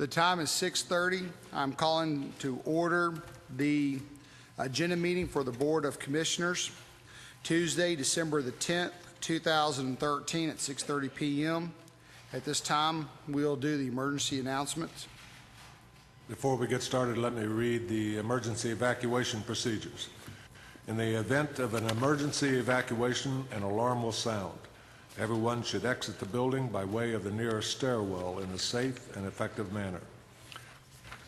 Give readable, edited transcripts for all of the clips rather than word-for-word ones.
The time is 6:30. I'm calling to order the agenda meeting for the Board of Commissioners, Tuesday, December the 10th, 2013 at 6:30 p.m. At this time, we'll do the emergency announcements. Before we get started, let me read the emergency evacuation procedures. In the event of an emergency evacuation, an alarm will sound. Everyone should exit the building by way of the nearest stairwell in a safe and effective manner.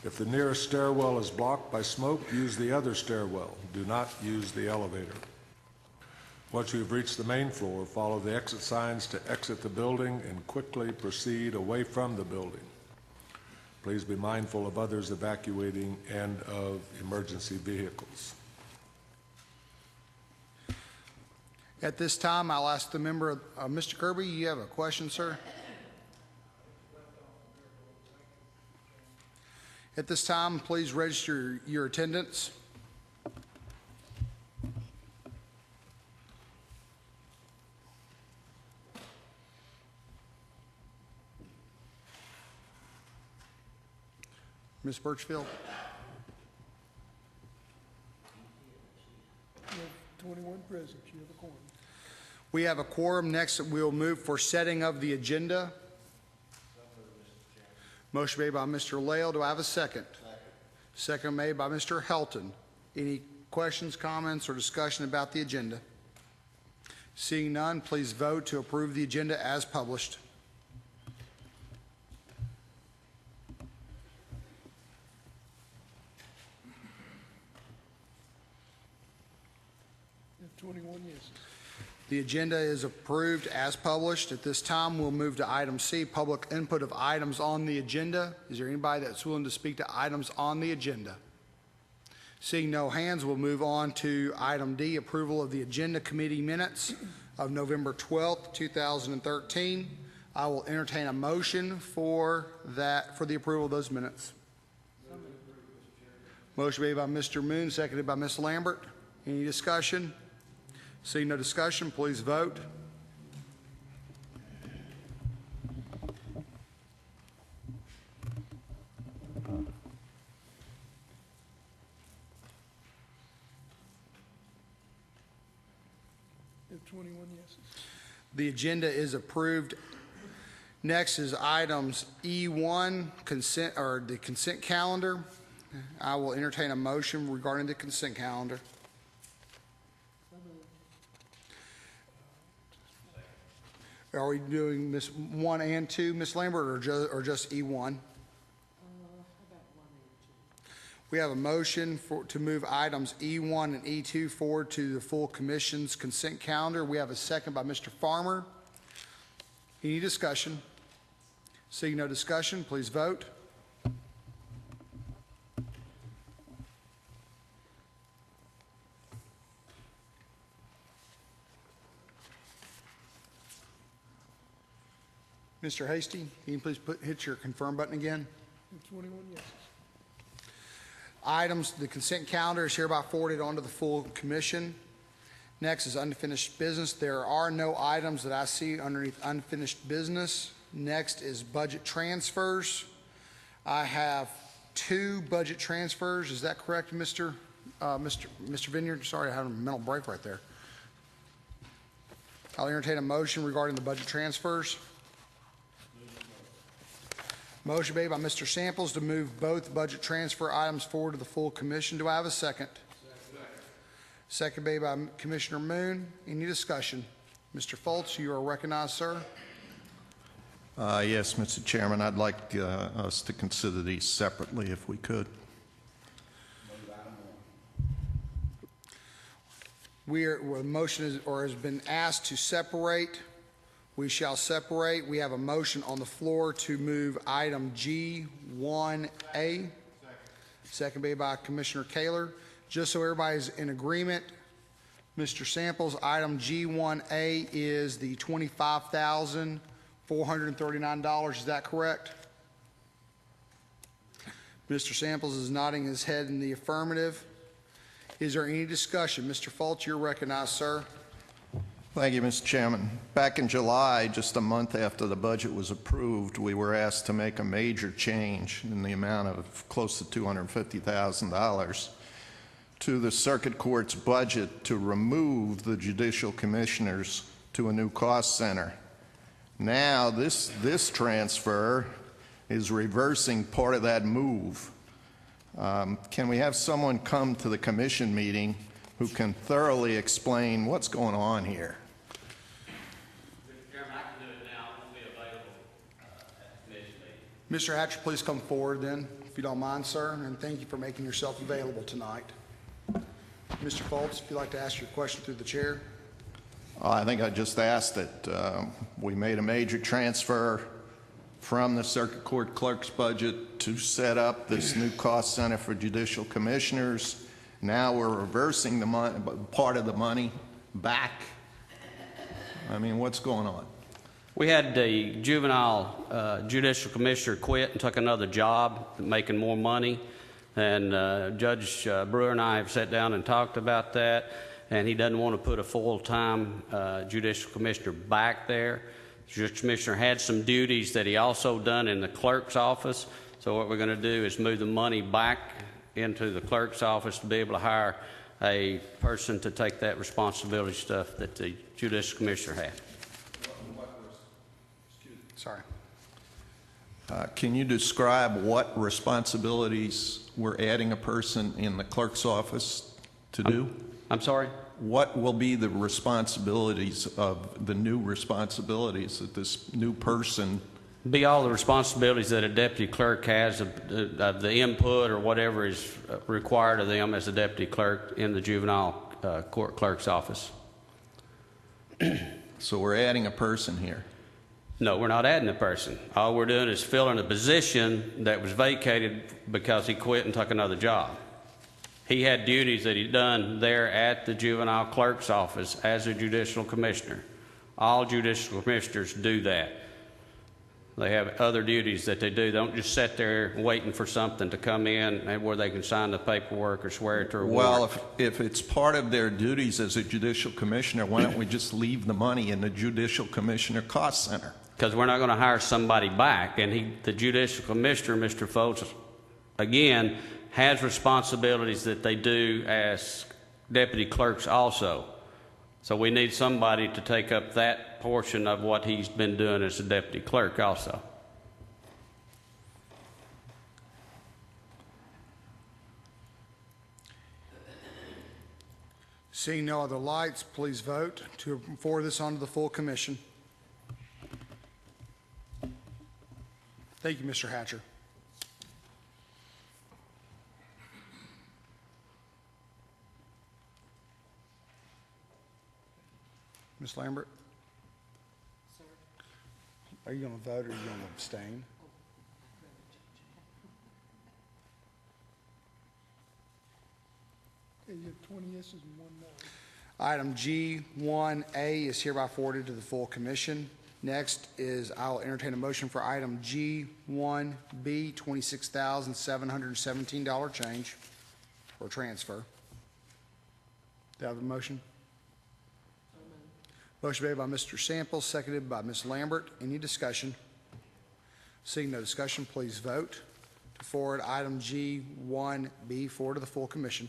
If the nearest stairwell is blocked by smoke, use the other stairwell. Do not use the elevator. Once you have reached the main floor, follow the exit signs to exit the building and quickly proceed away from the building. Please be mindful of others evacuating and of emergency vehicles. At this time, I'll ask the member, Mr. Kirby, you have a question, sir? At this time, please register your attendance. Ms. Birchfield? You have 21 present. You have a quorum. We have a quorum. Next, we'll move for setting of the agenda. Motion made by Mr. Lael. Do I have a second? Second made by Mr. Helton. Any questions, comments, or discussion about the agenda? Seeing none, please vote to approve the agenda as published. You have 21 yeses. The agenda is approved as published. At this time, we'll move to item C, public input of items on the agenda. Is there anybody that's willing to speak to items on the agenda? Seeing no hands, we'll move on to item D, approval of the agenda committee minutes of November 12th, 2013. I will entertain a motion for the approval of those minutes. Motion made by Mr. Moon, seconded by Ms. Lambert. Any discussion? Seeing no discussion, please vote. You have 21 yeses. The agenda is approved. Next is items E1, consent, or the consent calendar. I will entertain a motion regarding the consent calendar. Are we doing Miss 1 and 2, Ms. Lambert, or just E1? How about 1 and 2? We have a motion to move items E1 and E2 forward to the full commission's consent calendar. We have a second by Mr. Farmer. Any discussion? Seeing no discussion, please vote. Mr. Hasty, can you please hit your confirm button again? You have 21 yeses. Items, the consent calendar is hereby forwarded onto the full commission. Next is unfinished business. There are no items that I see underneath unfinished business. Next is budget transfers. I have 2 budget transfers. Is that correct, Mr. Vineyard? Sorry, I had a mental break right there. I'll entertain a motion regarding the budget transfers. Motion made by Mr. Samples to move both budget transfer items forward to the full commission. Do I have a second? Second made by Commissioner Moon. Any discussion? Mr. Foltz, you are recognized, sir. Yes, Mr. Chairman, I'd like us to consider these separately if we could. The motion is, or has been asked to separate. We shall separate. We have a motion on the floor to move item G1A. Second made by Commissioner Kaler. Just so everybody's in agreement, Mr. Samples, item G1A is the $25,439. Is that correct? Mr. Samples is nodding his head in the affirmative. Is there any discussion? Mr. Fultz, you're recognized, sir. Thank you, Mr. Chairman. Back in July, just a month after the budget was approved, we were asked to make a major change in the amount of close to $250,000 to the circuit court's budget to remove the judicial commissioners to a new cost center. Now, this transfer is reversing part of that move. Can we have someone come to the commission meeting who can thoroughly explain what's going on here? Mr. Chairman, I can do it now. It won't be available at the commission meeting. Mr. Hatcher, please come forward then, if you don't mind, sir, and thank you for making yourself available tonight. Mr. Foltz, if you'd like to ask your question through the chair. I think I just asked that we made a major transfer from the circuit court clerk's budget to set up this new cost center for judicial commissioners. Now we're reversing the money, part of the money back. I mean, what's going on? We had the juvenile judicial commissioner quit and took another job, making more money. And Judge Brewer and I have sat down and talked about that, and he doesn't want to put a full-time judicial commissioner back there. The judicial commissioner had some duties that he also done in the clerk's office. So what we're going to do is move the money back into the clerk's office to be able to hire a person to take that responsibility stuff that the judicial commissioner had. Sorry. Can you describe what responsibilities we're adding a person in the clerk's office to do? I'm sorry? What will be the responsibilities of the new responsibilities that this new person? Be all the responsibilities that a deputy clerk has of the input or whatever is required of them as a deputy clerk in the juvenile court clerk's office. So we're adding a person here. No, we're not adding a person. All we're doing is filling a position that was vacated because he quit and took another job. He had duties that he'd done there at the juvenile clerk's office as a judicial commissioner. All judicial commissioners do that. They have other duties that they do. They don't just sit there waiting for something to come in and where they can sign the paperwork or swear it to a warrant. Well, if it's part of their duties as a judicial commissioner, why don't we just leave the money in the judicial commissioner cost center? Because we're not going to hire somebody back. And the judicial commissioner, Mr. Foltz, again, has responsibilities that they do as deputy clerks also. So we need somebody to take up that portion of what he's been doing as a deputy clerk also. Seeing no other lights, please vote to forward this on to the full commission. Thank you, Mr. Hatcher. Ms. Lambert? Sir? Are you going to vote or are you going to abstain? Okay, you have 20 yeses and 1 no. Item G1A is hereby forwarded to the full commission. Next is I'll entertain a motion for item G1B, $26,717 change or transfer. Do I have a motion? Motion made by Mr. Sample, seconded by Ms. Lambert. Any discussion? Seeing no discussion, please vote to forward item G1B forward to the full commission.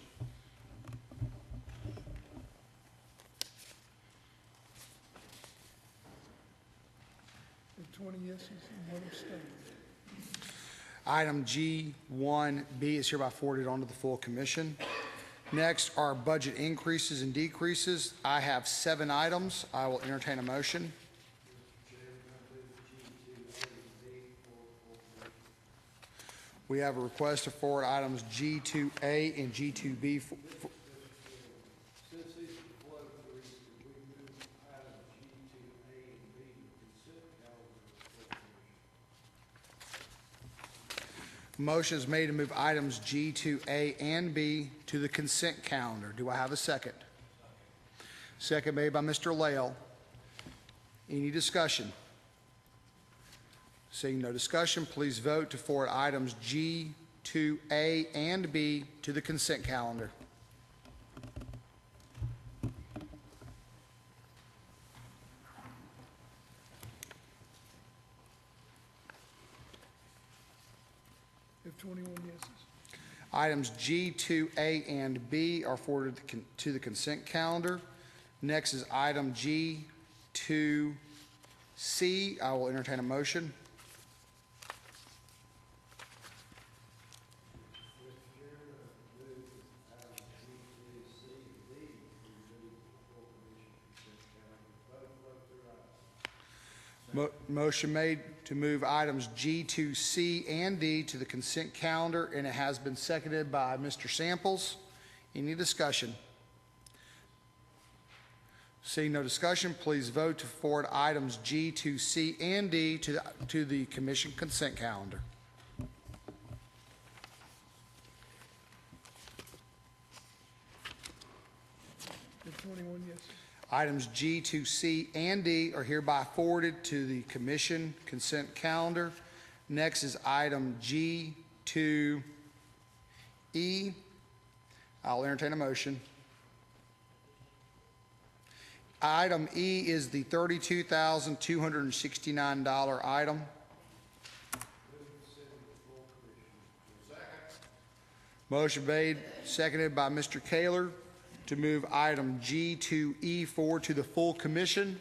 You have 20 yeses and 1 abstain. Item G1B is hereby forwarded on to the full commission. Next are budget increases and decreases. I have 7 items. I will entertain a motion. We have a request to forward items G2A and G2B. Motion is made to move items G2A and B to the consent calendar. Do I have a second? Second made by Mr. Lael. Any discussion? Seeing no discussion, please vote to forward items G2A and B to the consent calendar. With 21 yeses. Items G, 2A, and B are forwarded to the consent calendar. Next is item G, 2C. I will entertain a motion. Motion made to move items G, 2C, and D to the consent calendar, and it has been seconded by Mr. Samples. Any discussion? Seeing no discussion, please vote to forward items G, 2C, and D to the commission consent calendar. With 21 yeses. Items G, 2C, and D are hereby forwarded to the commission consent calendar. Next is item G, 2E. I'll entertain a motion. Item E is the $32,269 item. Motion made, seconded by Mr. Kaler to move item G2E forward to the full commission.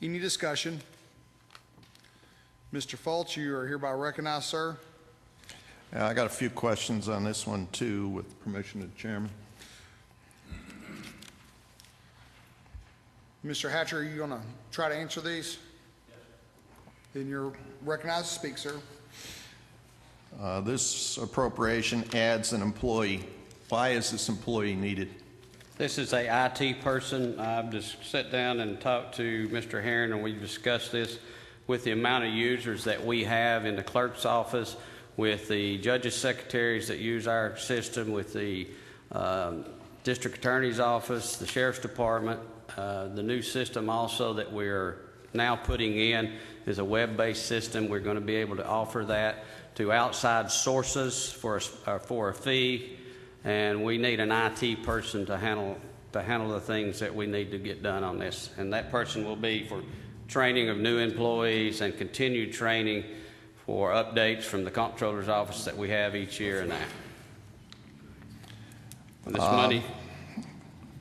Any discussion? Mr. Fultz, you are hereby recognized, sir. I got a few questions on this one, too, with permission of the chairman. Mr. Hatcher, are you going to try to answer these? Yes. Then you're recognized to speak, sir. This appropriation adds an employee. Why is this employee needed? This is a IT person. I've just sat down and talked to Mr. Herron, and we've discussed this with the amount of users that we have in the clerk's office, with the judges' secretaries that use our system, with the district attorney's office, the sheriff's department. The new system also that we're now putting in is a web-based system. We're going to be able to offer that to outside sources for a fee. And we need an IT person to handle the things that we need to get done on this. And that person will be for training of new employees and continued training for updates from the comptroller's office that we have each year and that. And this money,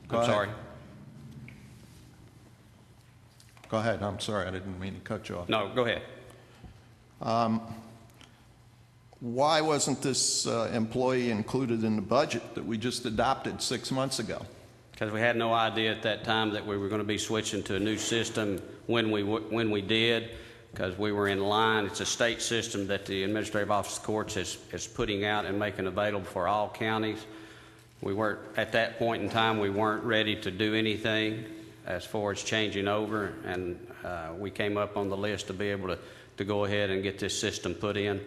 I'm sorry. Go ahead. I'm sorry. I didn't mean to cut you off. No, go ahead. Why wasn't this employee included in the budget that we just adopted 6 months ago? Because we had no idea at that time that we were going to be switching to a new system when we did, because we were in line. It's a state system that the Administrative Office of Courts is putting out and making available for all counties. We weren't, at that point in time, we weren't ready to do anything as far as changing over, and we came up on the list to be able to go ahead and get this system put in.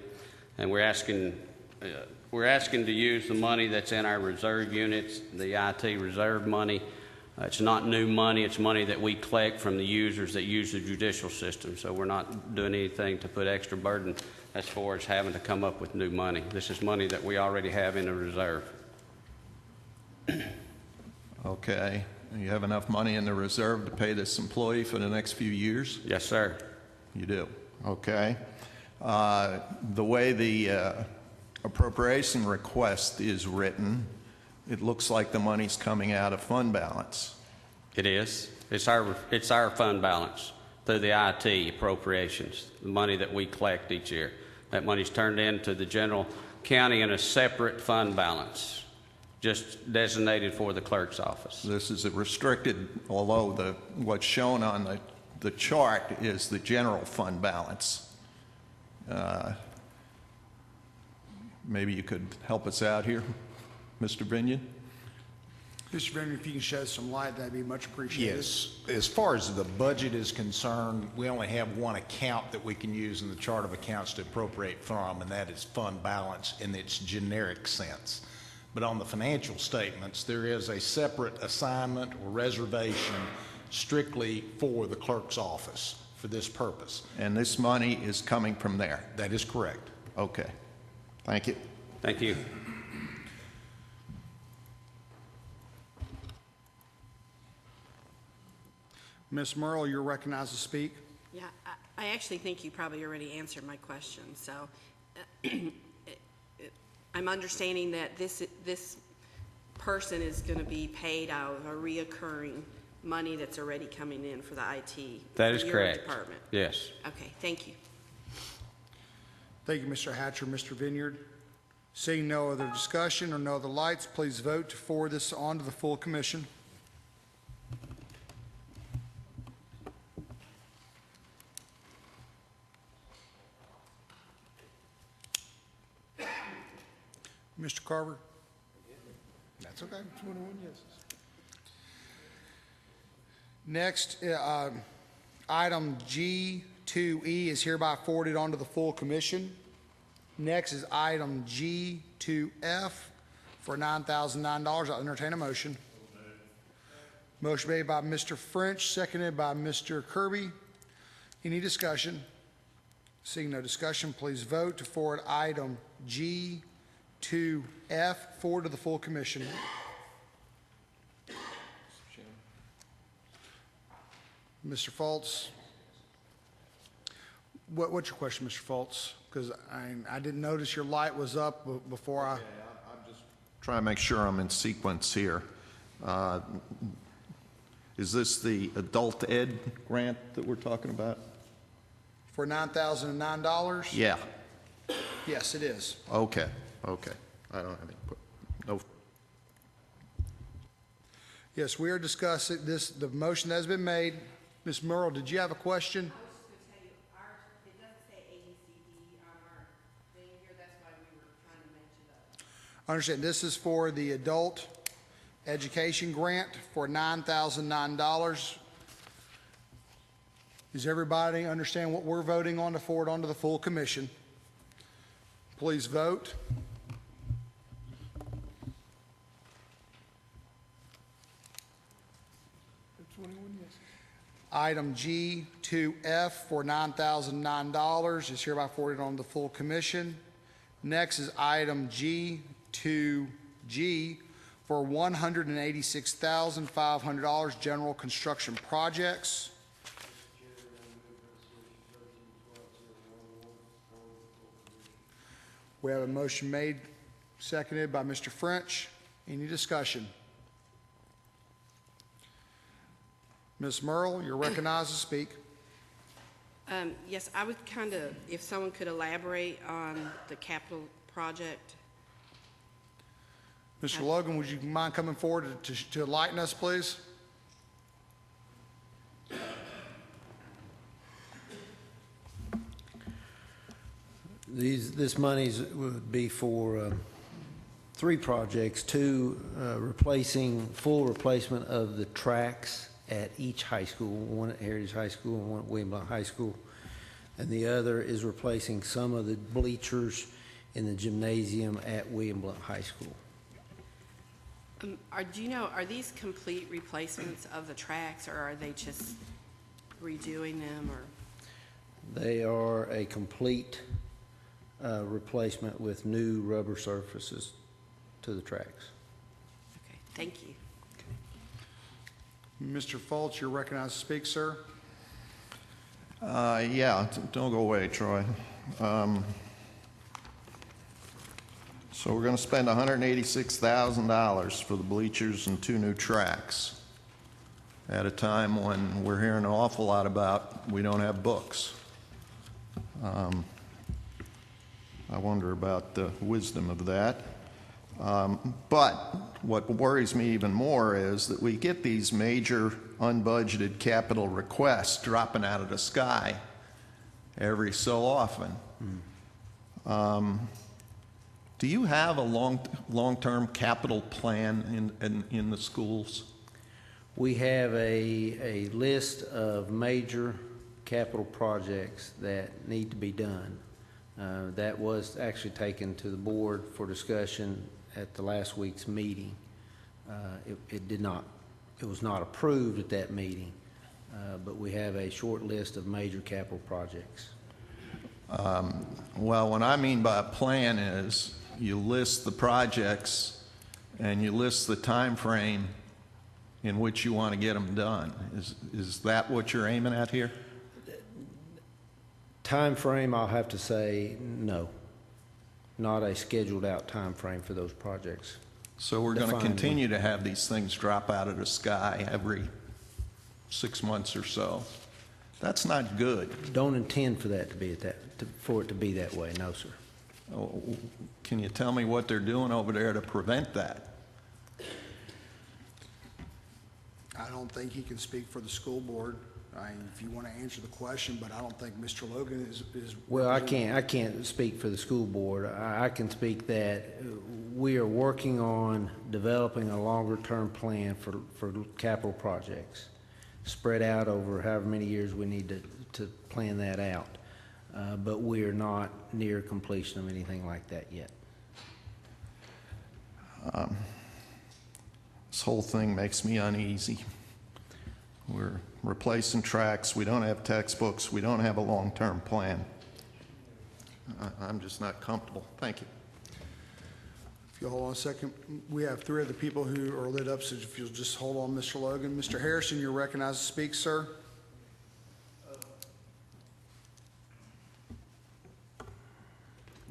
And we're asking to use the money that's in our reserve units, the IT reserve money. It's not new money. It's money that we collect from the users that use the judicial system. So we're not doing anything to put extra burden as far as having to come up with new money. This is money that we already have in the reserve. Okay. You have enough money in the reserve to pay this employee for the next few years? Yes, sir. You do. Okay. The way the appropriation request is written, it looks like the money's coming out of fund balance. It is. It's our fund balance through the IT appropriations, the money that we collect each year. That money's turned into the general county in a separate fund balance, just designated for the clerk's office. This is a restricted, although what's shown on the chart is the general fund balance. Maybe you could help us out here, Mr. Binion? Mr. Venner, if you can shed some light, that'd be much appreciated. Yes. As far as the budget is concerned, we only have one account that we can use in the chart of accounts to appropriate from, and that is fund balance in its generic sense. But on the financial statements, there is a separate assignment or reservation strictly for the clerk's office for this purpose. And this money is coming from there? That is correct. Okay. Thank you. Thank you. Ms. Merle, you're recognized to speak. Yeah, I actually think you probably already answered my question. So I'm understanding that this person is going to be paid out of a reoccurring money that's already coming in for the IT. That is for your correct. department. Yes. Okay, thank you. Thank you, Mr. Hatcher. Mr. Vineyard? Seeing no other discussion or no other lights, please vote to forward this on to the full commission. Mr. Carver? That's okay. 21 yeses. Next, item G2E is hereby forwarded on to the full commission. Next is item G2F for $9,009. I'll entertain a motion. Motion made by Mr. French, seconded by Mr. Kirby. Any discussion? Seeing no discussion, please vote to forward item G2F forward to the full commission. Mr. Fultz? What's your question, Mr. Fultz? Because I didn't notice your light was up before I... I'm just trying to make sure I'm in sequence here. Is this the adult ed grant that we're talking about? For $9,009? Yeah. Yes, it is. Okay. I don't have any, no. Yes, we are discussing this, the motion that has been made. Ms. Merle, did you have a question? I was just going to tell you, it doesn't say ABCD on our thing here. That's why we were trying to mention that. I understand this is for the adult education grant for $9,009. Does everybody understand what we're voting on to forward on to the full commission? Please vote. The 21 yeses. Item G2F for $9,009 is hereby forwarded on to the full commission. Next is item G2G for $186,500 general construction projects. We have a motion made, seconded by Mr. French. Any discussion? Ms. Merle, you're recognized to speak. Yes, I would kind of, if someone could elaborate on the capital project. Mr. Logan, would you mind coming forward to enlighten us, please? This monies would be for three projects, two full replacement of the tracks at each high school, one at Heritage High School and one at William Blount High School. And the other is replacing some of the bleachers in the gymnasium at William Blount High School. Do you know, are these complete replacements of the tracks, or are they just redoing them, or? They are a complete replacement with new rubber surfaces to the tracks. Okay, thank you. Mr. Fultz, you're recognized to speak, sir. Yeah, don't go away, Troy. So we're going to spend $186,000 for the bleachers and two new tracks at a time when we're hearing an awful lot about we don't have books. I wonder about the wisdom of that. But what worries me even more is that we get these major unbudgeted capital requests dropping out of the sky every so often. Do you have a long-term capital plan in the schools? We have a list of major capital projects that need to be done. That was actually taken to the board for discussion at the last week's meeting. It was not approved at that meeting, but we have a short list of major capital projects. Well, what I mean by a plan is you list the projects and you list the time frame in which you want to get them done. Is that what you're aiming at here? Time frame, I'll have to say no. Not a scheduled out time frame for those projects. So we're going to Defined one. continue to have these things drop out of the sky every 6 months or so. That's not good. Don't intend for that to be for it to be that way, no, sir. Oh, can you tell me what they're doing over there to prevent that? I don't think he can speak for the school board. I mean, if you want to answer the question, but I don't think Mr. Logan is. Well, I can't speak for the school board. I can speak that we are working on developing a longer-term plan for capital projects, spread out over however many years we need to plan that out. But we are not near completion of anything like that yet. This whole thing makes me uneasy. We're replacing tracks, we don't have textbooks, we don't have a long-term plan. I'm just not comfortable. Thank you. If you'll hold on a second, we have 3 other people who are lit up, so if you'll just hold on, Mr. Logan. Mr. Harrison, you're recognized to speak, sir.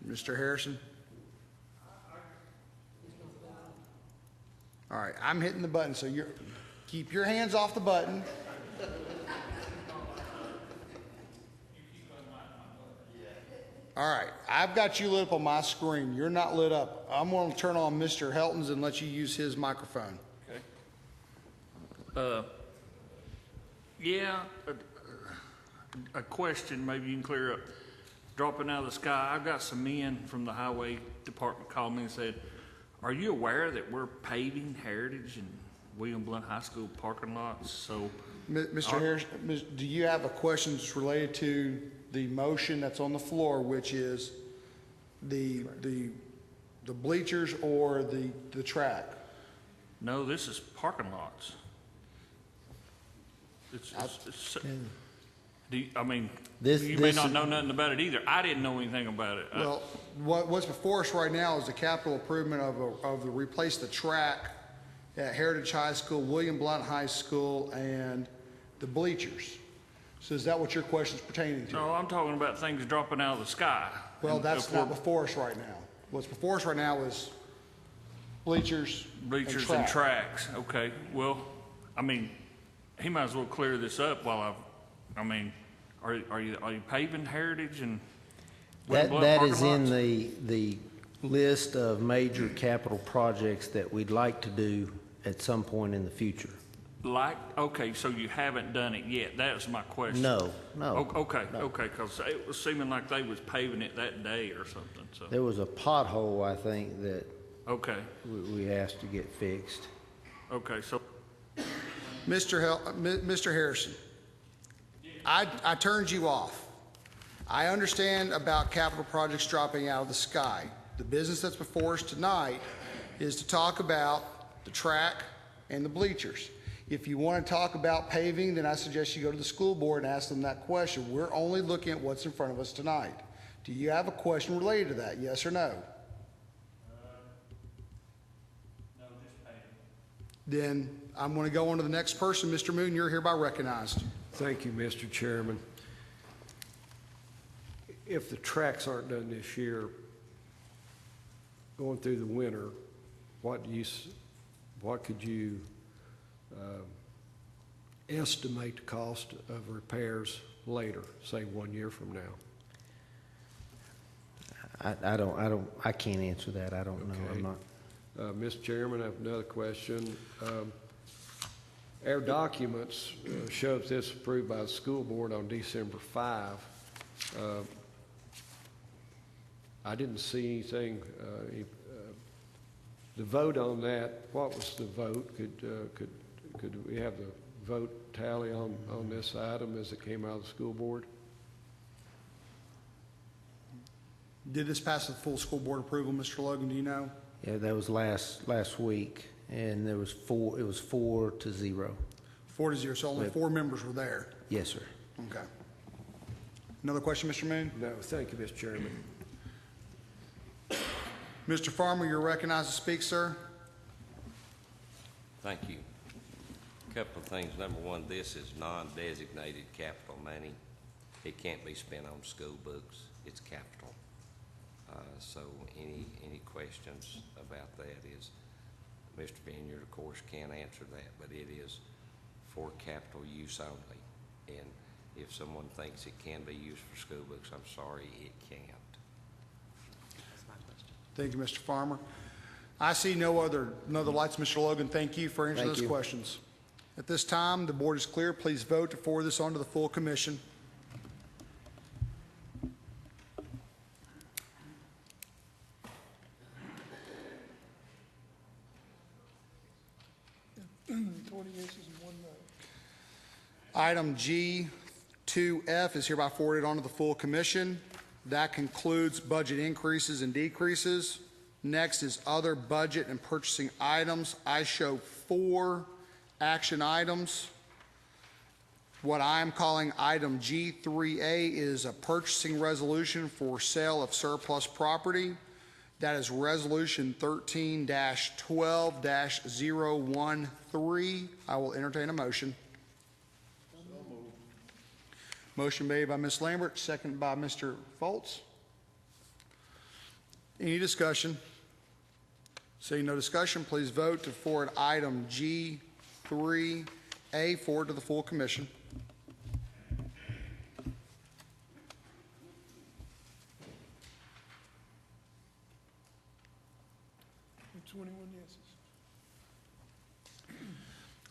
Mr. Harrison? All right, I'm hitting the button, so keep your hands off the button. All right, I've got you lit up on my screen. You're not lit up. I'm going to turn on Mr. Helton's and let you use his microphone. Yeah, a question maybe you can clear up. Dropping out of the sky, I've got some men from the highway department called me and said, are you aware that we're paving Heritage and William Blount High School parking lots? So, Mr. Harrison, do you have a question that's related to the motion that's on the floor, which is the bleachers or the track? no, this is parking lots. I mean, you may not know nothing about it either. I didn't know anything about it. Well, what's before us right now is the capital improvement of the replace the track at Heritage High School, William Blount High School, and the bleachers. So is that what your question's pertaining to? No, I'm talking about things dropping out of the sky. Well, And that's if not we're- before us right now. What's before us right now is bleachers Bleachers and tracks, okay. Well, I mean, he might as well clear this up while I mean, are you paving Heritage and William Blount That parking is in lots? the list of major capital projects that we'd like to do at some point in the future. Okay, so you haven't done it yet. That was my question. No. Okay, because it was seeming like they was paving it that day or something, so, There was a pothole, I think, that okay, we asked to get fixed. okay, so, Mr. Harrison, I turned you off. I understand about capital projects dropping out of the sky. The business that's before us tonight is to talk about the track and the bleachers. If you want to talk about paving, then I suggest you go to the school board and ask them that question. We're only looking at what's in front of us tonight. Do you have a question related to that, yes or no? no, just paving. Then I'm going to go on to the next person. Mr. Moon, you're hereby recognized. Thank you, Mr. Chairman. If the tracks aren't done this year, going through the winter, what could you estimate the cost of repairs later, say 1 year from now? I can't answer that. I don't know. Okay. I'm not. Mr. Chairman, I have another question. Our documents show that this approved by the school board on December 5. I didn't see anything. The vote on that, what was the vote? Could we have the vote tally on this item as it came out of the school board? Did this pass the full school board approval, Mr. Logan, do you know? Yeah, that was last week, and there was four. It was 4-0. 4-0, so only 4 members were there. Yes, sir. Okay. Another question, Mr. Moon? No, thank you, Mr. Chairman. Mr. Farmer, you're recognized to speak, sir. Thank you. A couple of things. Number one, this is non-designated capital money. it can't be spent on school books. It's capital. So any questions about that is, Mr. Vineyard, of course, can't answer that, but it is for capital use only. And if someone thinks it can be used for school books, I'm sorry, it can't. Thank you, Mr. Farmer. I see no other lights. Mr. Logan, thank you for answering Thank those you. questions. At this time, the board is clear. Please vote to forward this on to the full commission. Item G2F is hereby forwarded on to the full commission. That concludes budget increases and decreases. Next is other budget and purchasing items. I show 4 action items. What I am calling item G3A is a purchasing resolution for sale of surplus property. That is resolution 13-12-013. I will entertain a motion. Motion made by Ms. Lambert, seconded by Mr. Foltz. Any discussion? Seeing no discussion, please vote to forward item G3A forward to the full commission.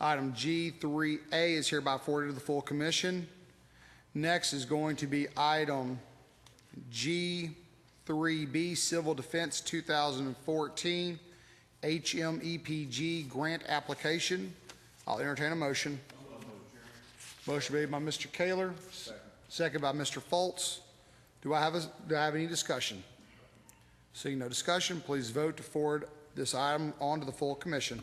Item G3A is hereby forwarded to the full commission. Next is going to be item G3B, Civil Defense 2014 HMEPG Grant Application. I'll entertain a motion. Motion made by Mr. Kaler, second by Mr. Foltz. Do I have any discussion? Seeing no discussion, please vote to forward this item on to the full commission.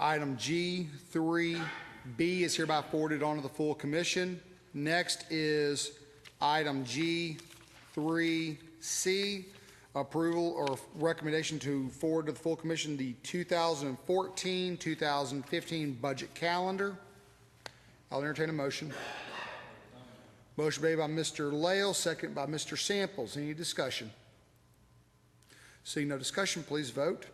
Item G3B is hereby forwarded on to the full commission. Next is item G3C, approval or recommendation to forward to the full commission the 2014-2015 budget calendar. I'll entertain a motion. Motion made by Mr. Lael, second by Mr. Samples. Any discussion? Seeing no discussion, please vote.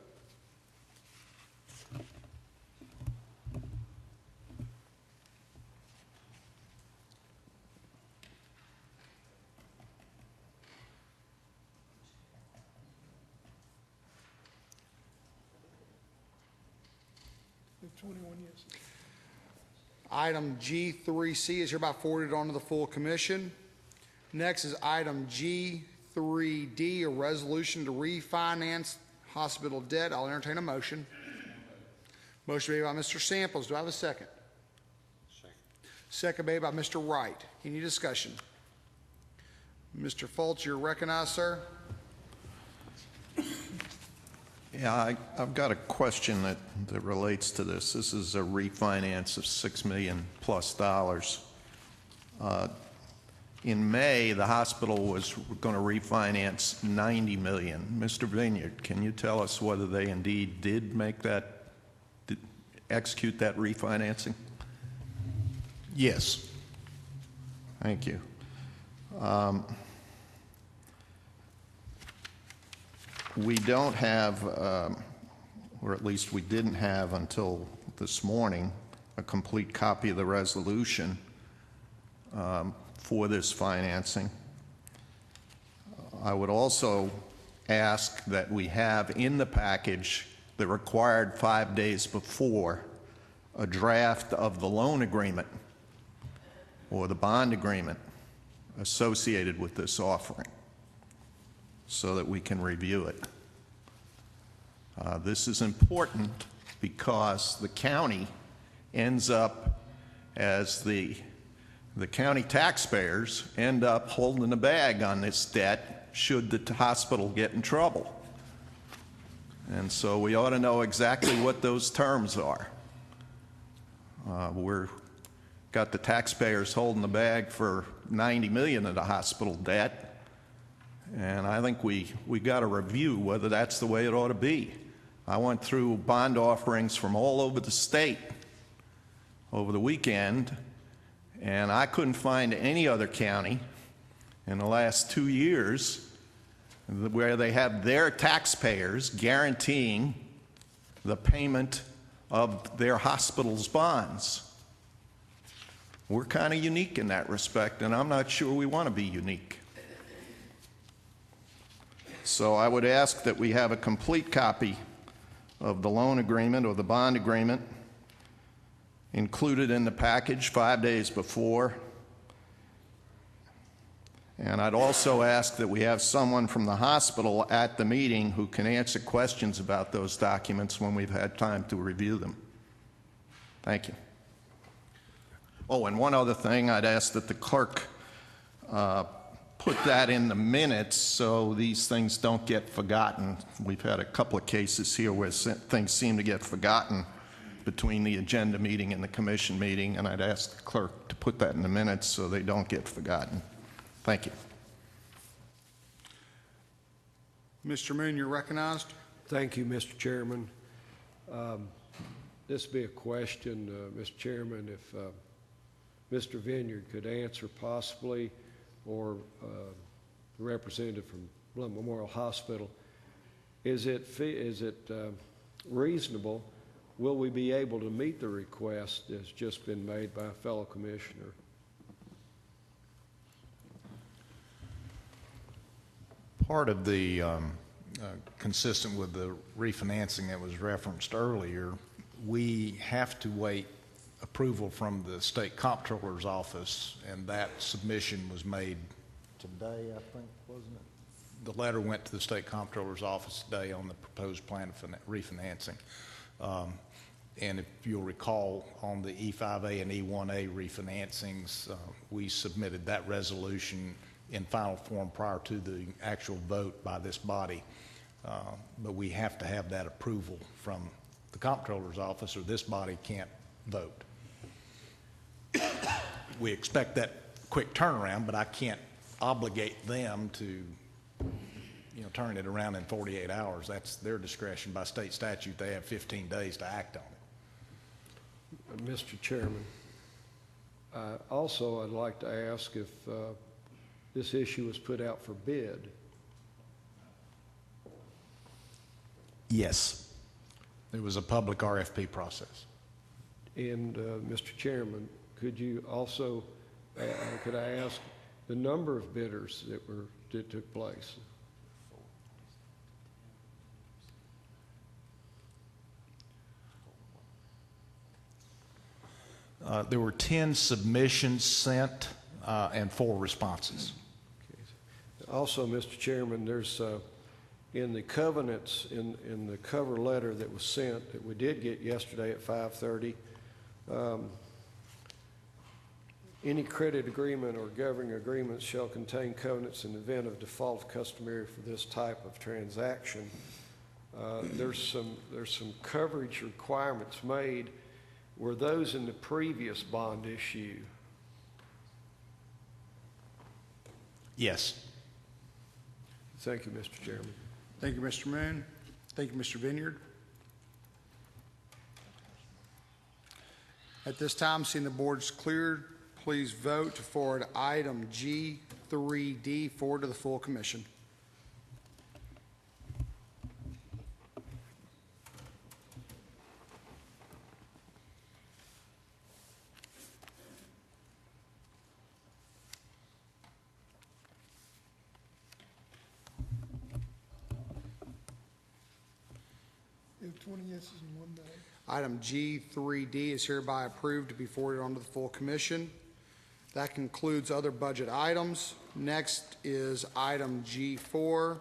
Item G3C is hereby forwarded on to the full commission. Next is item G3D, a resolution to refinance hospital debt. I'll entertain a motion. Motion made by Mr. Samples. Do I have a second? Second made by Mr. Wright. Any discussion? Mr. Foltz, you're recognized, sir. Yeah, I've got a question that relates to this. This is a refinance of $6 million plus. In May, the hospital was going to refinance $90 million. Mr. Vineyard, can you tell us whether they indeed did execute that refinancing? Yes. Thank you. We don't have, or at least we didn't have until this morning, a complete copy of the resolution for this financing. I would also ask that we have in the package the required 5 days before a draft of the loan agreement or the bond agreement associated with this offering, so that we can review it. This is important because the county ends up, as the county taxpayers end up holding the bag on this debt should the hospital get in trouble. And so we ought to know exactly what those terms are. We're got the taxpayers holding the bag for $90 million of the hospital debt, And I think we got to review whether that's the way it ought to be. I went through bond offerings from all over the state over the weekend, and I couldn't find any other county in the last 2 years where they have their taxpayers guaranteeing the payment of their hospital's bonds. We're kind of unique in that respect, and I'm not sure we want to be unique. So I would ask that we have a complete copy of the loan agreement or the bond agreement included in the package 5 days before. And I'd also ask that we have someone from the hospital at the meeting who can answer questions about those documents when we've had time to review them. Thank you. Oh, and one other thing, I'd ask that the clerk put that in the minutes so these things don't get forgotten. We've had a couple of cases here where things seem to get forgotten between the agenda meeting and the commission meeting, and I'd ask the clerk to put that in the minutes so they don't get forgotten. Thank you. Mr. Moon, you're recognized. Thank you, Mr. Chairman. This would be a question, Mr. Chairman, if Mr. Vineyard could answer possibly, or the representative from Blount Memorial Hospital. Is it reasonable? Will we be able to meet the request that's just been made by a fellow commissioner? Part of the, consistent with the refinancing that was referenced earlier, we have to wait approval from the state comptroller's office, and that submission was made today, I think, wasn't it? The letter went to the state comptroller's office today on the proposed plan of refinancing. And if you'll recall, on the E5A and E1A refinancings, we submitted that resolution in final form prior to the actual vote by this body. But we have to have that approval from the comptroller's office, or this body can't vote. We expect that quick turnaround, but I can't obligate them to, turn it around in 48 hours. That's their discretion. By state statute, they have 15 days to act on it. Mr. Chairman, also I'd like to ask if this issue was put out for bid. Yes. It was a public RFP process. And Mr. Chairman, could you also, could I ask the number of bidders that took place? There were 10 submissions sent and 4 responses. Okay. Also, Mr. Chairman, there's in the covenants, in the cover letter that was sent that we did get yesterday at 5:30, any credit agreement or governing agreement shall contain covenants in the event of default customary for this type of transaction. There's some coverage requirements made. Were those in the previous bond issue? Yes. Thank you, Mr. Chairman. Thank you, Mr. Moon. Thank you, Mr. Vineyard. At this time, seeing the board's cleared, please vote to forward item G3D forward to the full commission. You have 20 yeses and 1 no. Item G3D is hereby approved to be forwarded on to the full commission. That concludes other budget items. Next is item G4,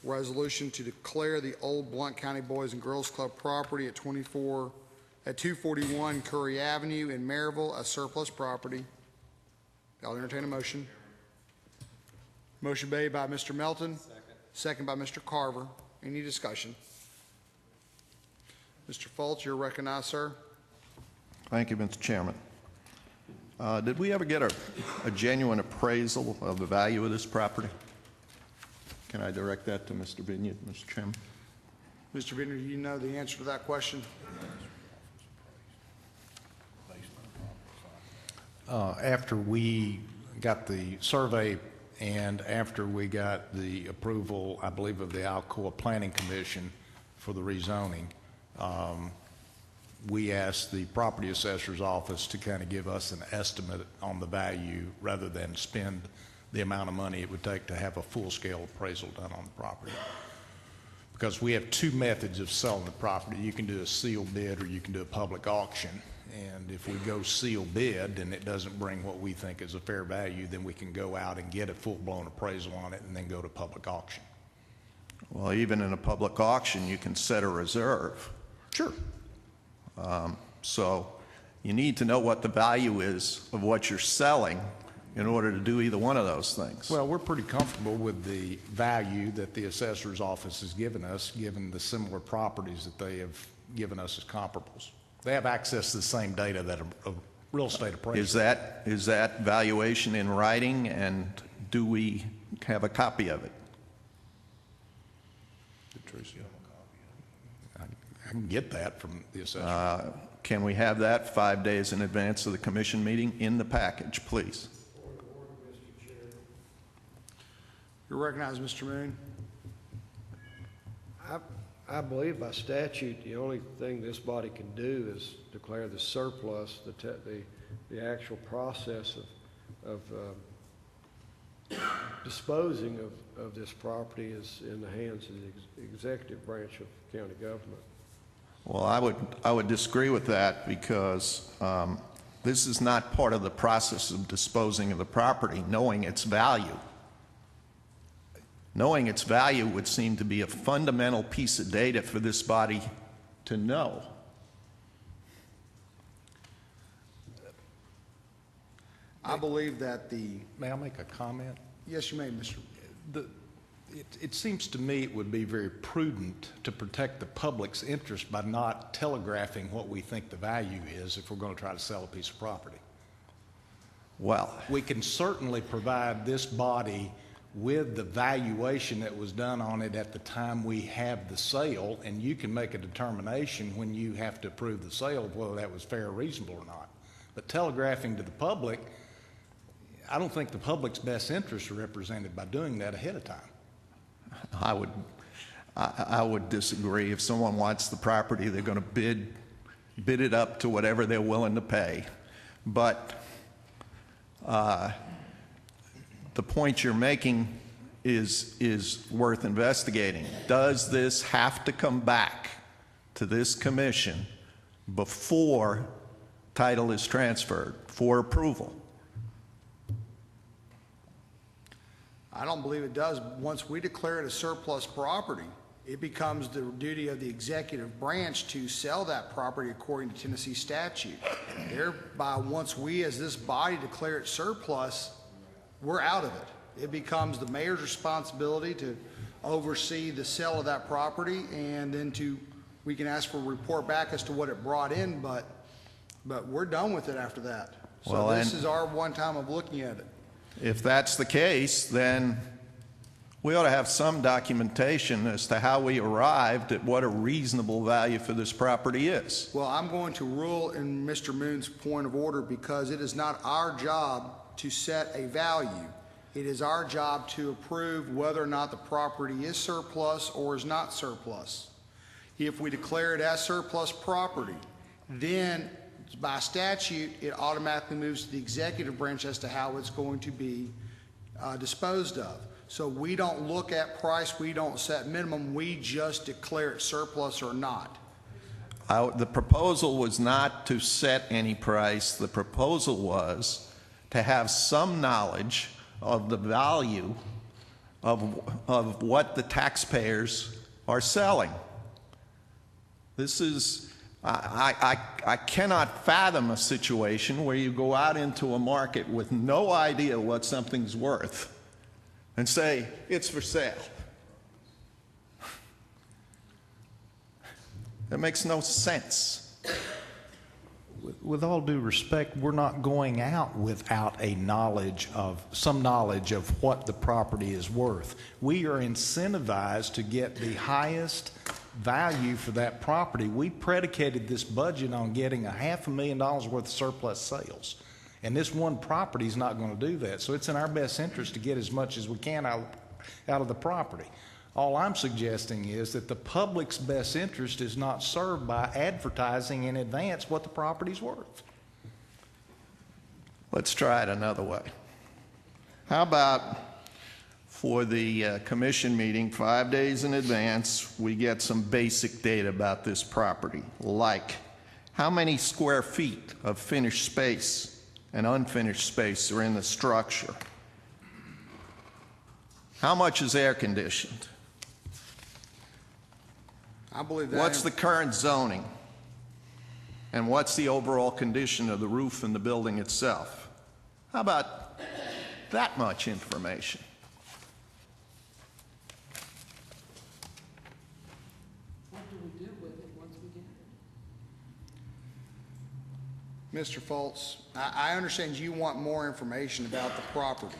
resolution to declare the old Blount County Boys and Girls Club property at 241 Curry Avenue in Maryville as surplus property. I'll entertain a motion. Motion made by Mr. Melton. Second by Mr. Carver. Any discussion? Mr. Fultz, you're recognized, sir. Thank you, Mr. Chairman. Did we ever get a genuine appraisal of the value of this property? Can I direct that to Mr. Vineyard, Mr. Chairman? Mr. Vineyard, do you know the answer to that question? After we got the survey and after we got the approval, I believe, of the Alcoa Planning Commission for the rezoning, we asked the property assessor's office to kind of give us an estimate on the value rather than spend the amount of money it would take to have a full-scale appraisal done on the property. Because we have two methods of selling the property. You can do a sealed bid or you can do a public auction. And if we go sealed bid and it doesn't bring what we think is a fair value, then we can go out and get a full-blown appraisal on it and then go to public auction. Well, even in a public auction, you can set a reserve. Sure. So you need to know what the value is of what you're selling in order to do either one of those things. Well, we're pretty comfortable with the value that the assessor's office has given us, given the similar properties that they have given us as comparables. They have access to the same data that a real estate appraiser. Is that valuation in writing, and do we have a copy of it? I can get that from the assessor. Can we have that 5 days in advance of the commission meeting in the package, please? You're recognized, Mr. Moon. I believe by statute, the only thing this body can do is declare the surplus. The actual process of disposing of this property is in the hands of the executive branch of county government. Well, I would disagree with that, because this is not part of the process of disposing of the property, knowing its value. Knowing its value would seem to be a fundamental piece of data for this body to know. I believe that May I make a comment? yes, you may, Mr. It seems to me it would be very prudent to protect the public's interest by not telegraphing what we think the value is if we're going to try to sell a piece of property. Well, We can certainly provide this body with the valuation that was done on it at the time we have the sale, and you can make a determination when you have to approve the sale of whether that was fair or reasonable or not. But telegraphing to the public, I don't think the public's best interests are represented by doing that ahead of time. I would disagree. If someone wants the property, they're going to bid it up to whatever they're willing to pay. But the point you're making is worth investigating. Does this have to come back to this commission before title is transferred for approval? I don't believe it does. Once we declare it a surplus property, it becomes the duty of the executive branch to sell that property according to Tennessee statute. Thereby, once we as this body declare it surplus, we're out of it. It becomes the mayor's responsibility to oversee the sale of that property, and then we can ask for a report back as to what it brought in, but we're done with it after that. So Well, this and- is our one time of looking at it. If that's the case, then we ought to have some documentation as to how we arrived at what a reasonable value for this property is. Well, I'm going to rule in Mr. Moon's point of order, because it is not our job to set a value. It is our job to approve whether or not the property is surplus or is not surplus. If we declare it as surplus property, then by statute, it automatically moves to the executive branch as to how it's going to be disposed of. So we don't look at price, we don't set minimum, we just declare it surplus or not. The proposal was not to set any price. The proposal was to have some knowledge of the value of what the taxpayers are selling. This is, I cannot fathom a situation where you go out into a market with no idea what something's worth and say, it's for sale. That makes no sense. with all due respect, we're not going out without some knowledge of what the property is worth. We are incentivized to get the highest value for that property. We predicated this budget on getting $500,000 worth of surplus sales. And this one property is not going to do that. So it's in our best interest to get as much as we can out of the property. All I'm suggesting is that the public's best interest is not served by advertising in advance what the property's worth. Let's try it another way. How about for the commission meeting, 5 days in advance, we get some basic data about this property, like how many square feet of finished space and unfinished space are in the structure? How much is air conditioned? I believe that. What's the current zoning? And what's the overall condition of the roof and the building itself? How about that much information? What do we do with it once we get it? Mr. Fultz, I understand you want more information about the property.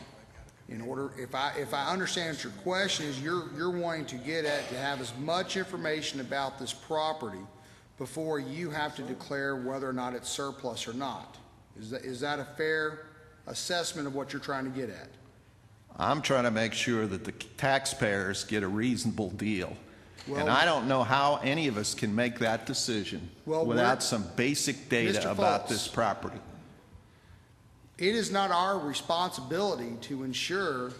In order, if I understand what your question is, you're wanting to get at to have as much information about this property before you have to declare whether or not it's surplus or not. Is that a fair assessment of what you're trying to get at? I'm trying to make sure that the taxpayers get a reasonable deal. Well, And I don't know how any of us can make that decision without some basic data Mr. about Fultz. this property. It is not our responsibility to ensure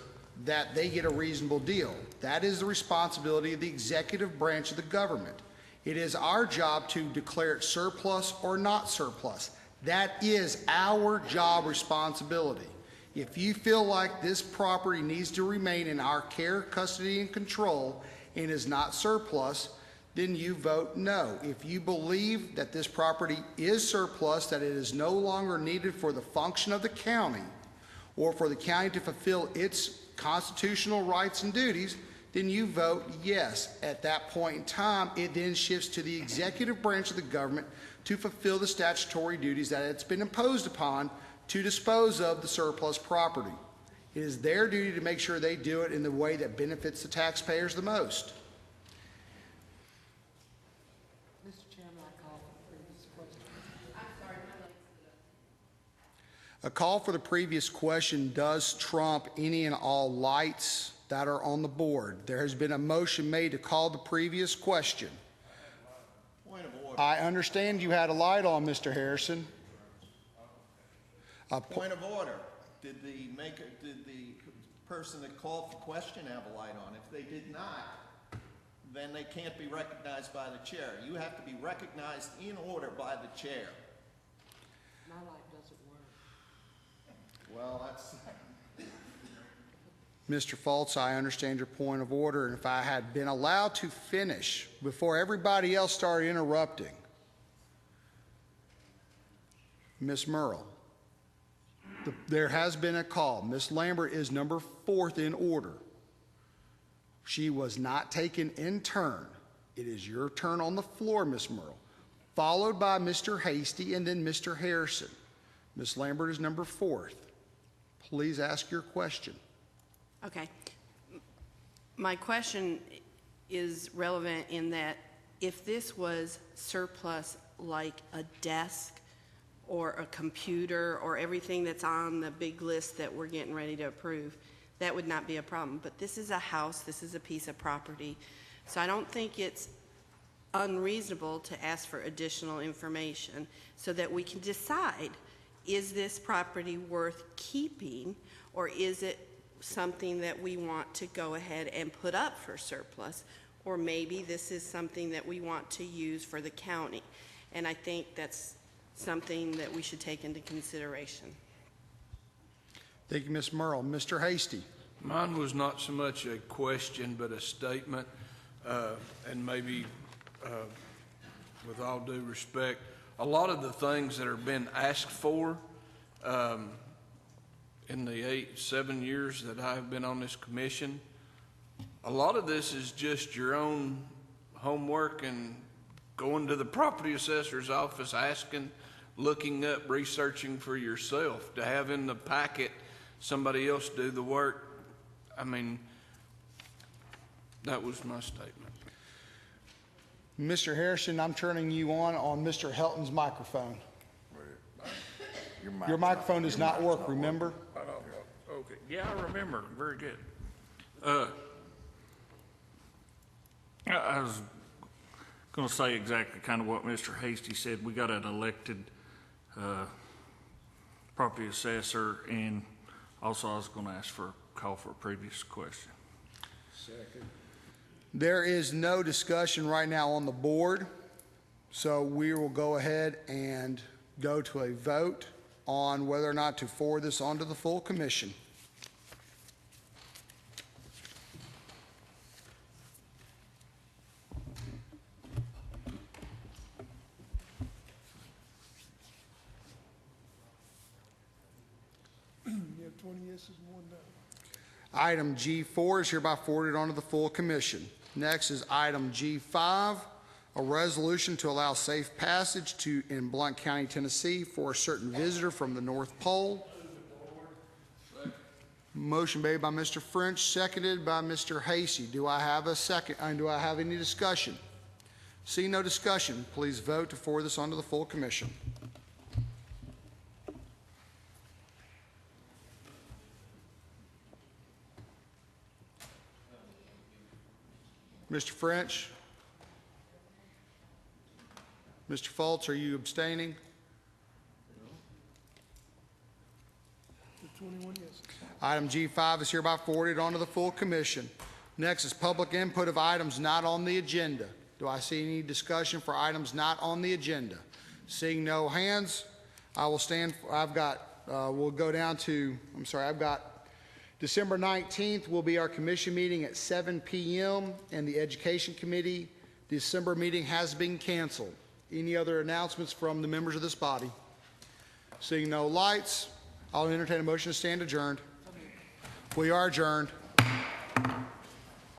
that they get a reasonable deal. That is the responsibility of the executive branch of the government. It is our job to declare it surplus or not surplus. That is our job responsibility. If you feel like this property needs to remain in our care, custody, and control and is not surplus, then you vote no. If you believe that this property is surplus, that it is no longer needed for the function of the county or for the county to fulfill its constitutional rights and duties, then you vote yes. At that point in time, it then shifts to the executive branch of the government to fulfill the statutory duties that it's been imposed upon to dispose of the surplus property. It is their duty to make sure they do it in the way that benefits the taxpayers the most. Mr. Chairman, I call for the previous question. A call for the previous question does trump any and all lights that are on the board. There has been a motion made to call the previous question. Point of order. I understand you had a light on, Mr. Harrison. Point of order. Did the person that called the question have a light on? If they did not, then they can't be recognized by the chair. You have to be recognized in order by the chair. My light doesn't work. Well, that's... Mr. Fultz, I understand your point of order, and if I had been allowed to finish before everybody else started interrupting, Ms. Merle, there has been a call. Ms. Lambert is number 4th in order. She was not taken in turn. It is your turn on the floor, Ms. Merle, followed by Mr. Hasty and then Mr. Harrison. Ms. Lambert is number 4th. Please ask your question. Okay. My question is relevant in that if this was surplus like a desk or a computer or everything that's on the big list that we're getting ready to approve, that would not be a problem. But this is a house, this is a piece of property. So I don't think it's unreasonable to ask for additional information so that we can decide, is this property worth keeping or is it something that we want to go ahead and put up for surplus, or maybe this is something that we want to use for the county. And I think that's something that we should take into consideration. Thank you, Ms. Merle. Mr. Hasty. Mine was not so much a question, but a statement, and maybe, with all due respect, a lot of the things that are being asked for in the 7 years that I've been on this commission, a lot of this is just your own homework and going to the property assessor's office asking looking up, researching for yourself. To have in the packet somebody else do the work, I mean, that was my statement. Mr. Harrison, I'm turning you on Mr. Helton's microphone. Your microphone does not work, remember? Okay, yeah, I remember, very good. I was gonna say exactly kind of what Mr. Hasty said. We got an elected, property assessor, and also I was gonna ask for a call for a previous question. There is no discussion right now on the board, so we will go ahead and go to a vote on whether or not to forward this on to the full commission. You have 20 yeses and 1 no. Item G4 is hereby forwarded on to the full commission. Next is item G5, a resolution to allow safe passage in Blount County, Tennessee for a certain visitor from the North Pole. Motion made by Mr. French, seconded by Mr. Hasty. Do I have a second? Do I have any discussion? See no discussion, please vote to forward this on to the full commission. Mr. French? Mr. Fultz, are you abstaining? You have 21 yeses. Item G5 is hereby forwarded on to the full commission. Next is public input of items not on the agenda. Do I see any discussion for items not on the agenda? Seeing no hands, I will stand, we'll go down to, I've got December 19th will be our commission meeting at 7 p.m. and the Education Committee December meeting has been canceled. Any other announcements from the members of this body? Seeing no lights, I'll entertain a motion to stand adjourned. We are adjourned.